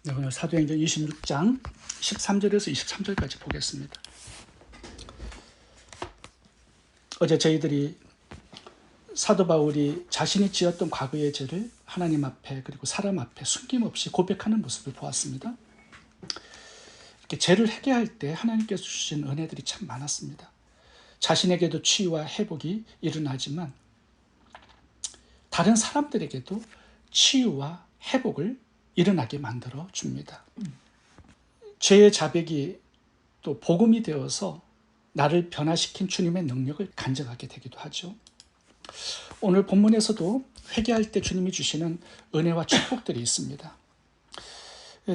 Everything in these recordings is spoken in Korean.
네, 오늘 사도행전 26장 13절에서 23절까지 보겠습니다. 어제 저희들이 사도 바울이 자신이 지었던 과거의 죄를 하나님 앞에 그리고 사람 앞에 숨김없이 고백하는 모습을 보았습니다. 이렇게 죄를 회개할 때 하나님께서 주신 은혜들이 참 많았습니다. 자신에게도 치유와 회복이 일어나지만 다른 사람들에게도 치유와 회복을 일어나게 만들어 줍니다. 죄의 자백이 또 복음이 되어서 나를 변화시킨 주님의 능력을 간증하게 되기도 하죠. 오늘 본문에서도 회개할 때 주님이 주시는 은혜와 축복들이 있습니다.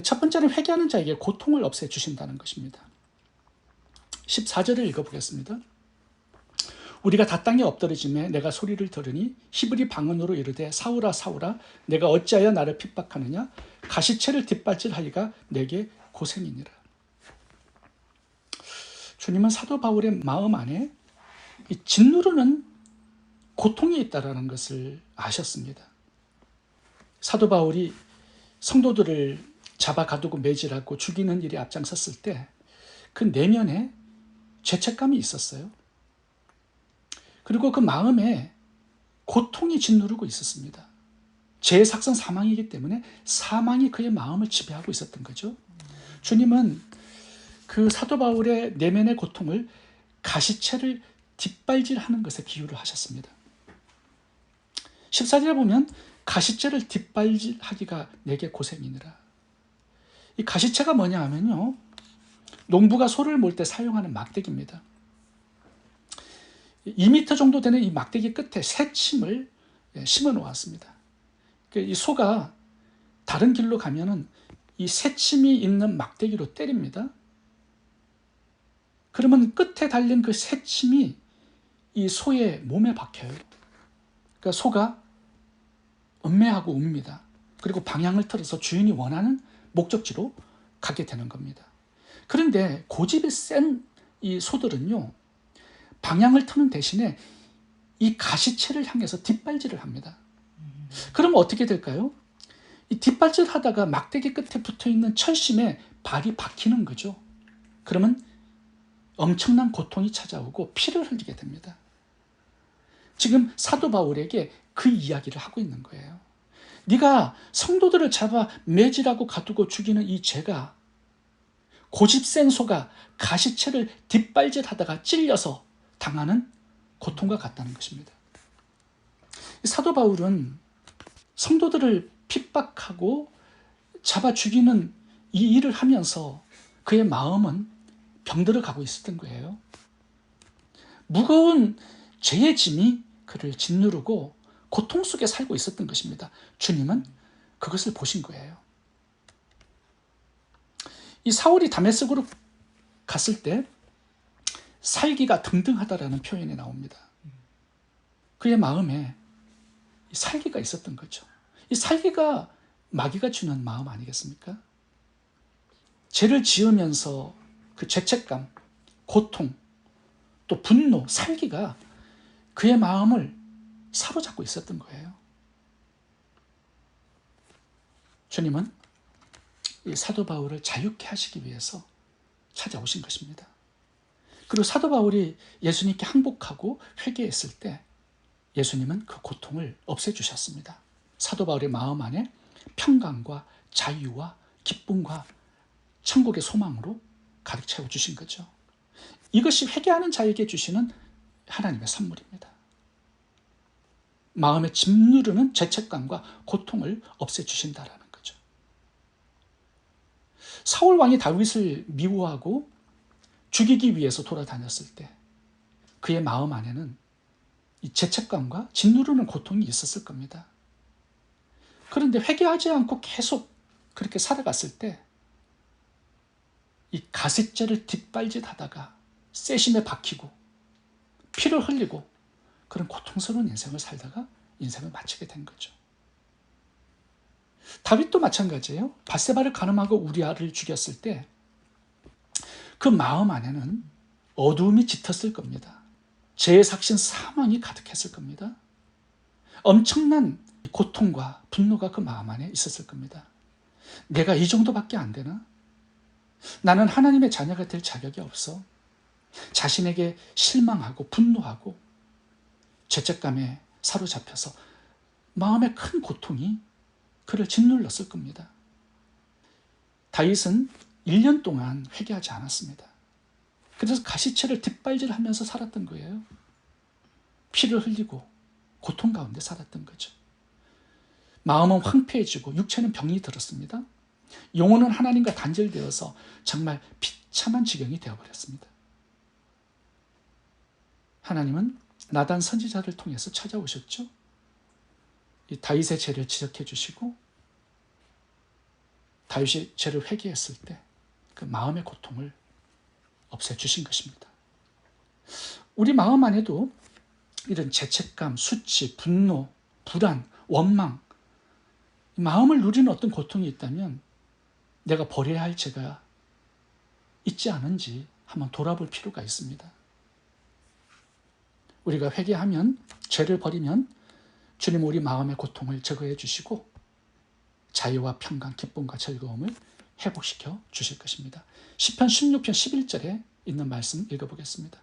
첫 번째는 회개하는 자에게 고통을 없애주신다는 것입니다. 14절을 읽어보겠습니다. 우리가 다 땅에 엎드러짐에 내가 소리를 들으니 히브리 방언으로 이르되 사울아 사울아 내가 어찌하여 나를 핍박하느냐 가시채를 뒷발질하기가 내게 고생이니라. 주님은 사도 바울의 마음 안에 이 짓누르는 고통이 있다는 것을 아셨습니다. 사도 바울이 성도들을 잡아 가두고 매질하고 죽이는 일에 앞장섰을 때 그 내면에 죄책감이 있었어요. 그리고 그 마음에 고통이 짓누르고 있었습니다. 죄의 삭선 사망이기 때문에 사망이 그의 마음을 지배하고 있었던 거죠. 주님은 그 사도 바울의 내면의 고통을 가시채를 뒷발질하는 것에 비유를 하셨습니다. 14절에 보면 가시채를 뒷발질하기가 내게 고생이니라. 이 가시채가 뭐냐 하면요, 농부가 소를 몰 때 사용하는 막대기입니다. 2m 정도 되는 이 막대기 끝에 새침을 심어 놓았습니다. 이 소가 다른 길로 가면은 이 새침이 있는 막대기로 때립니다. 그러면 끝에 달린 그 새침이 이 소의 몸에 박혀요. 그러니까 소가 음매하고 웁니다. 그리고 방향을 틀어서 주인이 원하는 목적지로 가게 되는 겁니다. 그런데 고집이 센 이 소들은요, 방향을 트는 대신에 이 가시채를 향해서 뒷발질을 합니다. 그러면 어떻게 될까요? 이 뒷발질 하다가 막대기 끝에 붙어있는 철심에 발이 박히는 거죠. 그러면 엄청난 고통이 찾아오고 피를 흘리게 됩니다. 지금 사도 바울에게 그 이야기를 하고 있는 거예요. 네가 성도들을 잡아 매질하고 가두고 죽이는 이 죄가 고집센 소가 가시채를 뒷발질하다가 찔려서 당하는 고통과 같다는 것입니다. 사도 바울은 성도들을 핍박하고 잡아 죽이는 이 일을 하면서 그의 마음은 병들어 가고 있었던 거예요. 무거운 죄의 짐이 그를 짓누르고 고통 속에 살고 있었던 것입니다. 주님은 그것을 보신 거예요. 이 사울이 다메섹으로 갔을 때 살기가 등등하다라는 표현이 나옵니다. 그의 마음에 살기가 있었던 거죠. 이 살기가 마귀가 주는 마음 아니겠습니까? 죄를 지으면서 그 죄책감, 고통, 또 분노, 살기가 그의 마음을 사로잡고 있었던 거예요. 주님은 이 사도 바울을 자유케 하시기 위해서 찾아오신 것입니다. 그리고 사도 바울이 예수님께 항복하고 회개했을 때 예수님은 그 고통을 없애주셨습니다. 사도 바울의 마음 안에 평강과 자유와 기쁨과 천국의 소망으로 가득 채워주신 거죠. 이것이 회개하는 자에게 주시는 하나님의 선물입니다. 마음에 짓누르는 죄책감과 고통을 없애주신다라는 거죠. 사울 왕이 다윗을 미워하고 죽이기 위해서 돌아다녔을 때 그의 마음 안에는 이 죄책감과 짓누르는 고통이 있었을 겁니다. 그런데 회개하지 않고 계속 그렇게 살아갔을 때 이 가시죄를 뒷발질하다가 쇠심에 박히고 피를 흘리고 그런 고통스러운 인생을 살다가 인생을 마치게 된 거죠. 다윗도 마찬가지예요. 밧세바를 간음하고 우리아를 죽였을 때 그 마음 안에는 어두움이 짙었을 겁니다. 죄의 삭신 사망이 가득했을 겁니다. 엄청난 고통과 분노가 그 마음 안에 있었을 겁니다. 내가 이 정도밖에 안 되나? 나는 하나님의 자녀가 될 자격이 없어. 자신에게 실망하고 분노하고 죄책감에 사로잡혀서 마음의 큰 고통이 그를 짓눌렀을 겁니다. 다윗은 1년 동안 회개하지 않았습니다. 그래서 가시체를 뒷발질하면서 살았던 거예요. 피를 흘리고 고통 가운데 살았던 거죠. 마음은 황폐해지고 육체는 병이 들었습니다. 영혼은 하나님과 단절되어서 정말 비참한 지경이 되어버렸습니다. 하나님은 나단 선지자를 통해서 찾아오셨죠. 이 다윗의 죄를 지적해 주시고 다윗이 죄를 회개했을 때 그 마음의 고통을 없애주신 것입니다. 우리 마음 안에도 이런 죄책감, 수치, 분노, 불안, 원망, 마음을 누리는 어떤 고통이 있다면 내가 버려야 할 죄가 있지 않은지 한번 돌아볼 필요가 있습니다. 우리가 회개하면, 죄를 버리면 주님 우리 마음의 고통을 제거해 주시고 자유와 평강, 기쁨과 즐거움을 회복시켜 주실 것입니다. 시편 16편 11절에 있는 말씀 읽어보겠습니다.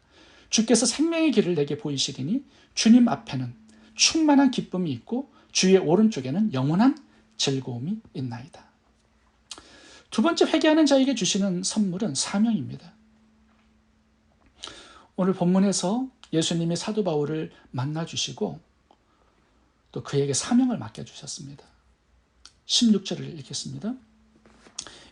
주께서 생명의 길을 내게 보이시리니 주님 앞에는 충만한 기쁨이 있고 주의 오른쪽에는 영원한 즐거움이 있나이다. 두 번째, 회개하는 자에게 주시는 선물은 사명입니다. 오늘 본문에서 예수님이 사도 바울을 만나주시고 또 그에게 사명을 맡겨주셨습니다. 16절을 읽겠습니다.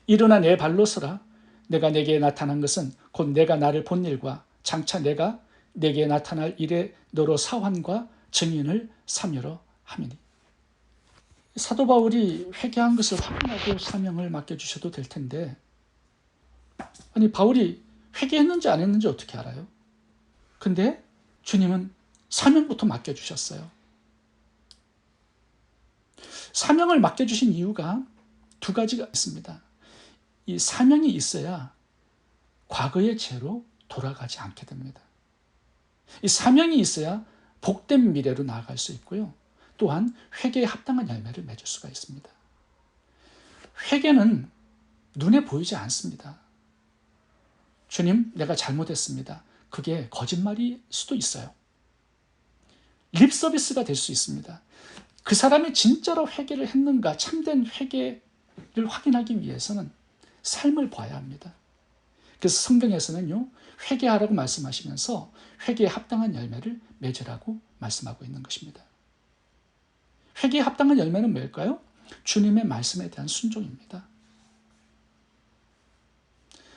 일어나 내 발로 서라. 내가 내게 나타난 것은 곧 내가 나를 본 일과 장차 내가 내게 나타날 일에 너로 사환과 증인을 삼으려 함이니. 사도 바울이 회개한 것을 확인하고 사명을 맡겨주셔도 될 텐데, 아니 바울이 회개했는지 안 했는지 어떻게 알아요? 근데 주님은 사명부터 맡겨주셨어요. 사명을 맡겨주신 이유가 두 가지가 있습니다. 이 사명이 있어야 과거의 죄로 돌아가지 않게 됩니다. 이 사명이 있어야 복된 미래로 나아갈 수 있고요. 또한 회개에 합당한 열매를 맺을 수가 있습니다. 회개는 눈에 보이지 않습니다. 주님, 내가 잘못했습니다. 그게 거짓말일 수도 있어요. 립 서비스가 될 수 있습니다. 그 사람이 진짜로 회개를 했는가, 참된 회개를 확인하기 위해서는 삶을 봐야 합니다. 그래서 성경에서는요, 회개하라고 말씀하시면서 회개에 합당한 열매를 맺으라고 말씀하고 있는 것입니다. 회개에 합당한 열매는 뭘까요? 주님의 말씀에 대한 순종입니다.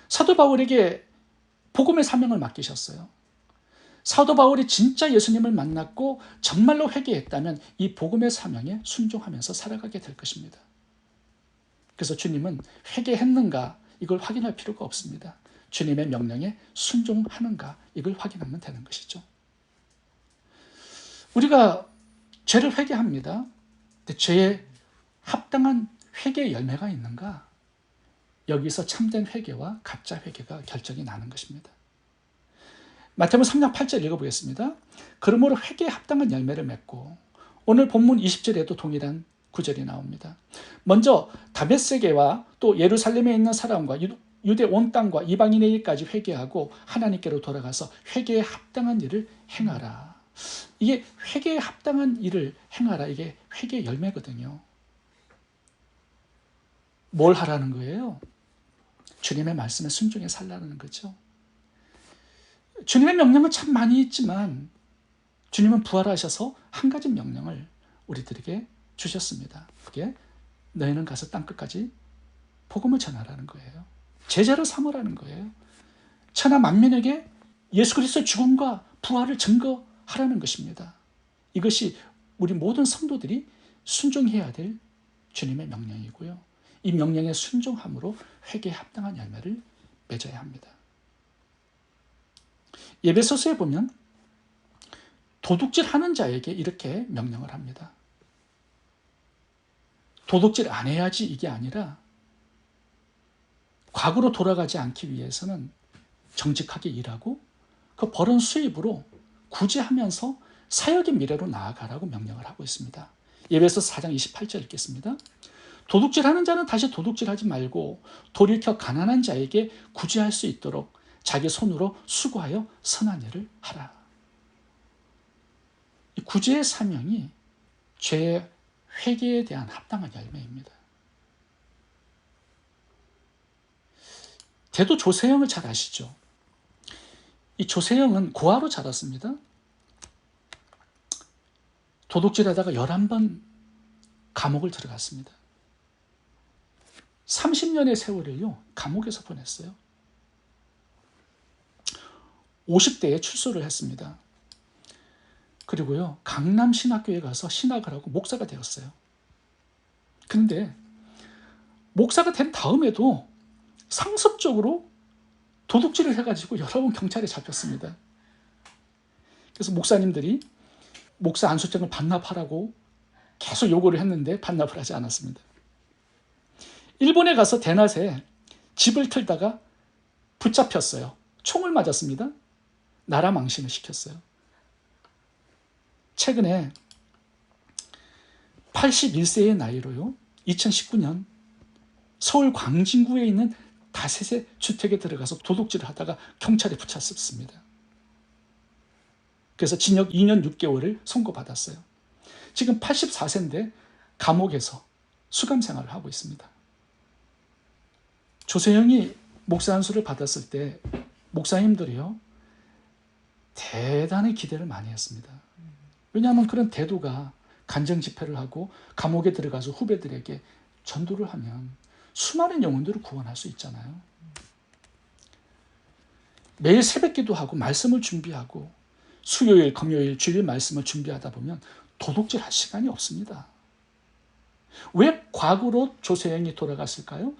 사도 바울에게 복음의 사명을 맡기셨어요. 사도 바울이 진짜 예수님을 만났고 정말로 회개했다면 이 복음의 사명에 순종하면서 살아가게 될 것입니다. 그래서 주님은 회개했는가 이걸 확인할 필요가 없습니다. 주님의 명령에 순종하는가 이걸 확인하면 되는 것이죠. 우리가 죄를 회개합니다. 근데 죄에 합당한 회개의 열매가 있는가? 여기서 참된 회개와 가짜 회개가 결정이 나는 것입니다. 마태복음 3장 8절 읽어보겠습니다. 그러므로 회개에 합당한 열매를 맺고, 오늘 본문 20절에도 동일한 구절이 나옵니다. 먼저 다메섹에와 또 예루살렘에 있는 사람과 유대 온 땅과 이방인의 일까지 회개하고 하나님께로 돌아가서 회개에 합당한 일을 행하라. 이게 회개에 합당한 일을 행하라. 이게 회개의 열매거든요. 뭘 하라는 거예요? 주님의 말씀에 순종해 살라는 거죠. 주님의 명령은 참 많이 있지만 주님은 부활하셔서 한 가지 명령을 우리들에게 주셨습니다. 그게 너희는 가서 땅끝까지 복음을 전하라는 거예요. 제자로 삼으라는 거예요. 천하 만민에게 예수 그리스도의 죽음과 부활을 증거하라는 것입니다. 이것이 우리 모든 성도들이 순종해야 될 주님의 명령이고요. 이 명령에 순종함으로 회개에 합당한 열매를 맺어야 합니다. 에베소서에 보면 도둑질하는 자에게 이렇게 명령을 합니다. 도둑질 안 해야지 이게 아니라 과거로 돌아가지 않기 위해서는 정직하게 일하고 그 벌은 수입으로 구제하면서 사역의 미래로 나아가라고 명령을 하고 있습니다. 에베소서 4장 28절 읽겠습니다. 도둑질하는 자는 다시 도둑질하지 말고 돌이켜 가난한 자에게 구제할 수 있도록 자기 손으로 수고하여 선한 일을 하라. 이 구제의 사명이 죄의 회개에 대한 합당한 열매입니다. 대도 조세형을 잘 아시죠? 이 조세형은 고아로 자랐습니다. 도둑질하다가 11번 감옥을 들어갔습니다. 30년의 세월을요, 감옥에서 보냈어요. 50대에 출소를 했습니다. 그리고요, 강남신학교에 가서 신학을 하고 목사가 되었어요. 그런데 목사가 된 다음에도 상습적으로 도둑질을 해가지고 여러 번 경찰에 잡혔습니다. 그래서 목사님들이 목사 안수장을 반납하라고 계속 요구를 했는데 반납을 하지 않았습니다. 일본에 가서 대낮에 집을 틀다가 붙잡혔어요. 총을 맞았습니다. 나라 망신을 시켰어요. 최근에 81세의 나이로요, 2019년 서울 광진구에 있는 다세대 주택에 들어가서 도둑질을 하다가 경찰에 붙잡혔습니다. 그래서 징역 2년 6개월을 선고받았어요. 지금 84세인데 감옥에서 수감 생활을 하고 있습니다. 조세형이 목사 안수를 받았을 때 목사님들이요, 대단히 기대를 많이 했습니다. 왜냐하면 그런 대도가 간정 집회를 하고 감옥에 들어가서 후배들에게 전도를 하면 수많은 영혼들을 구원할 수 있잖아요. 매일 새벽 기도하고 말씀을 준비하고 수요일, 금요일, 주일 말씀을 준비하다 보면 도둑질 할 시간이 없습니다. 왜 과거로 조세형이 돌아갔을까요?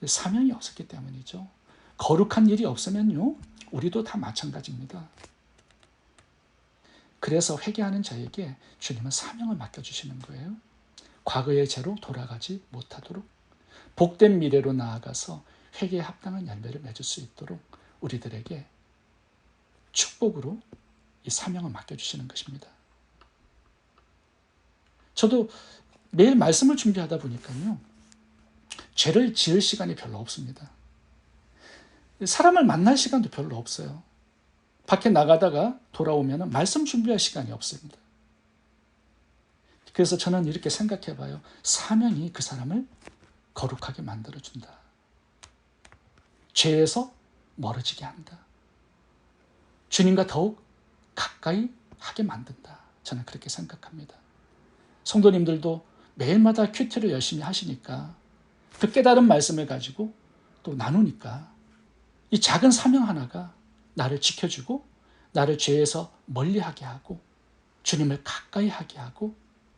사명이 없었기 때문이죠. 거룩한 일이 없으면요, 우리도 다 마찬가지입니다. 그래서 회개하는 자에게 주님은 사명을 맡겨주시는 거예요. 과거의 죄로 돌아가지 못하도록 복된 미래로 나아가서 회개에 합당한 열매를 맺을 수 있도록 우리들에게 축복으로 이 사명을 맡겨주시는 것입니다. 저도 매일 말씀을 준비하다 보니까요, 죄를 지을 시간이 별로 없습니다. 사람을 만날 시간도 별로 없어요. 밖에 나가다가 돌아오면 말씀 준비할 시간이 없습니다. 그래서 저는 이렇게 생각해 봐요. 사명이 그 사람을 거룩하게 만들어준다. 죄에서 멀어지게 한다. 주님과 더욱 가까이 하게 만든다. 저는 그렇게 생각합니다. 성도님들도 매일마다 큐티를 열심히 하시니까 그 깨달은 말씀을 가지고 또 나누니까 이 작은 사명 하나가 나를 지켜주고 나를 죄에서 멀리하게 하고 주님을 가까이 하게 하고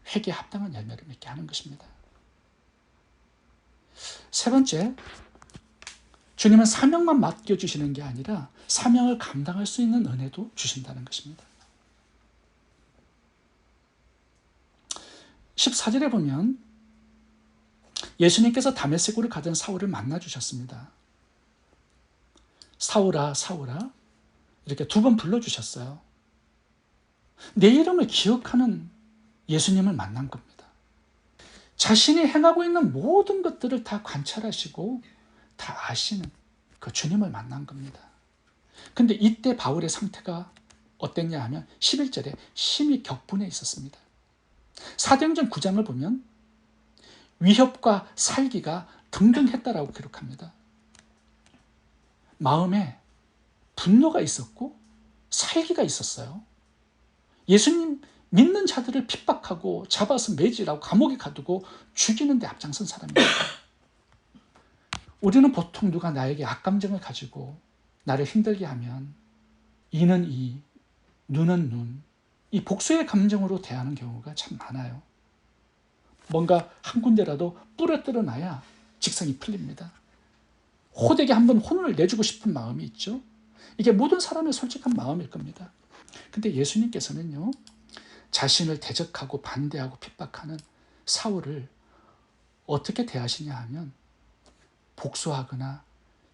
회개에 합당한 열매를 맺게 하는 것입니다. 세 번째, 주님은 사명만 맡겨주시는 게 아니라 사명을 감당할 수 있는 은혜도 주신다는 것입니다. 14절에 보면 예수님께서 다메섹으로 가던 사울을 만나주셨습니다. 사울아, 사울아, 이렇게 2번 불러주셨어요. 내 이름을 기억하는 예수님을 만난 겁니다. 자신이 행하고 있는 모든 것들을 다 관찰하시고 다 아시는 그 주님을 만난 겁니다. 근데 이때 바울의 상태가 어땠냐 하면 11절에 심히 격분해 있었습니다. 사도행전 9장을 보면 위협과 살기가 등등했다라고 기록합니다. 마음에 분노가 있었고 살기가 있었어요. 예수님 믿는 자들을 핍박하고 잡아서 매질하고 감옥에 가두고 죽이는 데 앞장선 사람입니다. 우리는 보통 누가 나에게 악감정을 가지고 나를 힘들게 하면 이는 이, 눈은 눈, 이 복수의 감정으로 대하는 경우가 참 많아요. 뭔가 한 군데라도 부러뜨려 놔야 직성이 풀립니다. 호되게 한번 혼을 내주고 싶은 마음이 있죠. 이게 모든 사람의 솔직한 마음일 겁니다. 근데 예수님께서는요, 자신을 대적하고 반대하고 핍박하는 사울을 어떻게 대하시냐 하면 복수하거나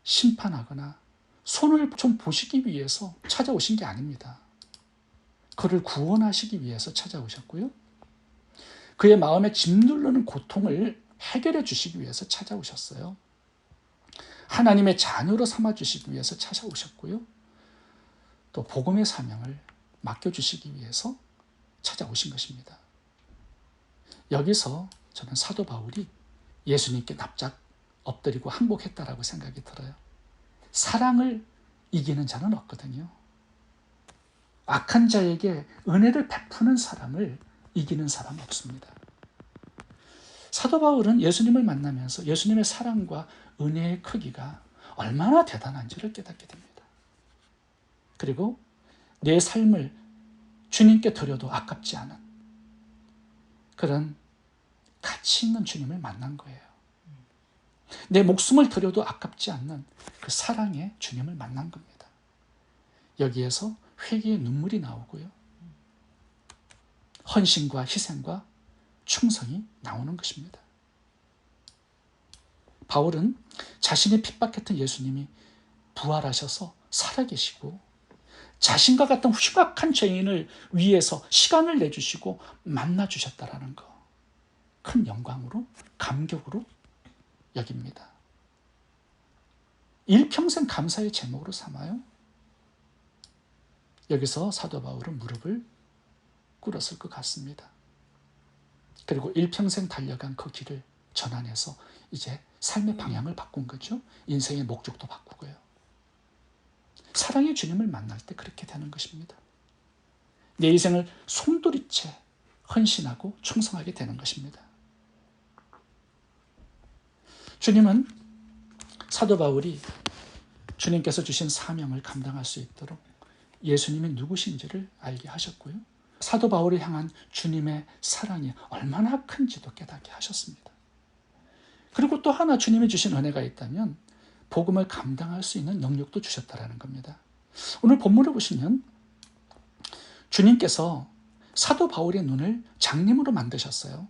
심판하거나 손을 좀 보시기 위해서 찾아오신 게 아닙니다. 그를 구원하시기 위해서 찾아오셨고요. 그의 마음에 짓누르는 고통을 해결해 주시기 위해서 찾아오셨어요. 하나님의 자녀로 삼아주시기 위해서 찾아오셨고요. 또 복음의 사명을 맡겨주시기 위해서 찾아오신 것입니다. 여기서 저는 사도 바울이 예수님께 납작 엎드리고 항복했다라고 생각이 들어요. 사랑을 이기는 자는 없거든요. 악한 자에게 은혜를 베푸는 사람을 이기는 사람은 없습니다. 사도 바울은 예수님을 만나면서 예수님의 사랑과 은혜의 크기가 얼마나 대단한지를 깨닫게 됩니다. 그리고 내 삶을 주님께 드려도 아깝지 않은 그런 가치 있는 주님을 만난 거예요. 내 목숨을 드려도 아깝지 않는 그 사랑의 주님을 만난 겁니다. 여기에서 회개의 눈물이 나오고요. 헌신과 희생과 충성이 나오는 것입니다. 바울은 자신이 핍박했던 예수님이 부활하셔서 살아계시고 자신과 같은 흉악한 죄인을 위해서 시간을 내주시고 만나주셨다라는 거, 큰 영광으로 감격으로 여깁니다. 일평생 감사의 제목으로 삼아요. 여기서 사도 바울은 무릎을 꿇었을 것 같습니다. 그리고 일평생 달려간 그 길을 전환해서 이제 삶의 방향을 바꾼 거죠. 인생의 목적도 바꾸고요. 사랑의 주님을 만날 때 그렇게 되는 것입니다. 내 인생을 송두리째 헌신하고 충성하게 되는 것입니다. 주님은 사도 바울이 주님께서 주신 사명을 감당할 수 있도록 예수님이 누구신지를 알게 하셨고요. 사도 바울을 향한 주님의 사랑이 얼마나 큰지도 깨닫게 하셨습니다. 그리고 또 하나 주님이 주신 은혜가 있다면 복음을 감당할 수 있는 능력도 주셨다라는 겁니다. 오늘 본문을 보시면 주님께서 사도 바울의 눈을 장님으로 만드셨어요.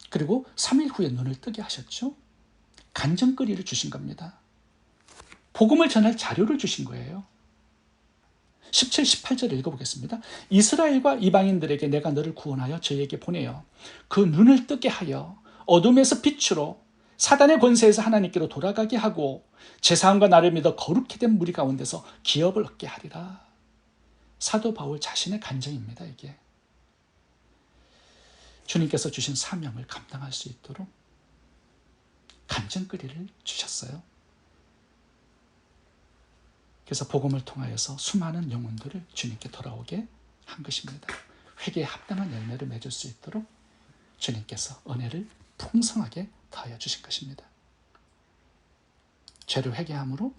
그리고 3일 후에 눈을 뜨게 하셨죠. 간증거리를 주신 겁니다. 복음을 전할 자료를 주신 거예요. 17, 18절 읽어보겠습니다. 이스라엘과 이방인들에게 내가 너를 구원하여 저에게 보내어 그 눈을 뜨게 하여 어둠에서 빛으로 사단의 권세에서 하나님께로 돌아가게 하고 제사함과 나를 믿어 거룩히 된 무리 가운데서 기업을 얻게 하리라. 사도 바울 자신의 간증입니다. 이게 주님께서 주신 사명을 감당할 수 있도록 간증거리를 주셨어요. 그래서 복음을 통하여서 수많은 영혼들을 주님께 돌아오게 한 것입니다. 회개에 합당한 열매를 맺을 수 있도록 주님께서 은혜를 풍성하게 더하여 주신 것입니다. 죄를 회개함으로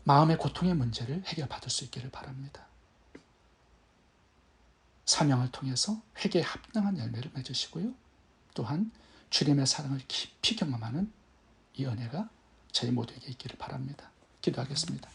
마음의 고통의 문제를 해결받을 수 있기를 바랍니다. 사명을 통해서 회개에 합당한 열매를 맺으시고요. 또한 주님의 사랑을 깊이 경험하는 이 은혜가 저희 모두에게 있기를 바랍니다. 기도하겠습니다.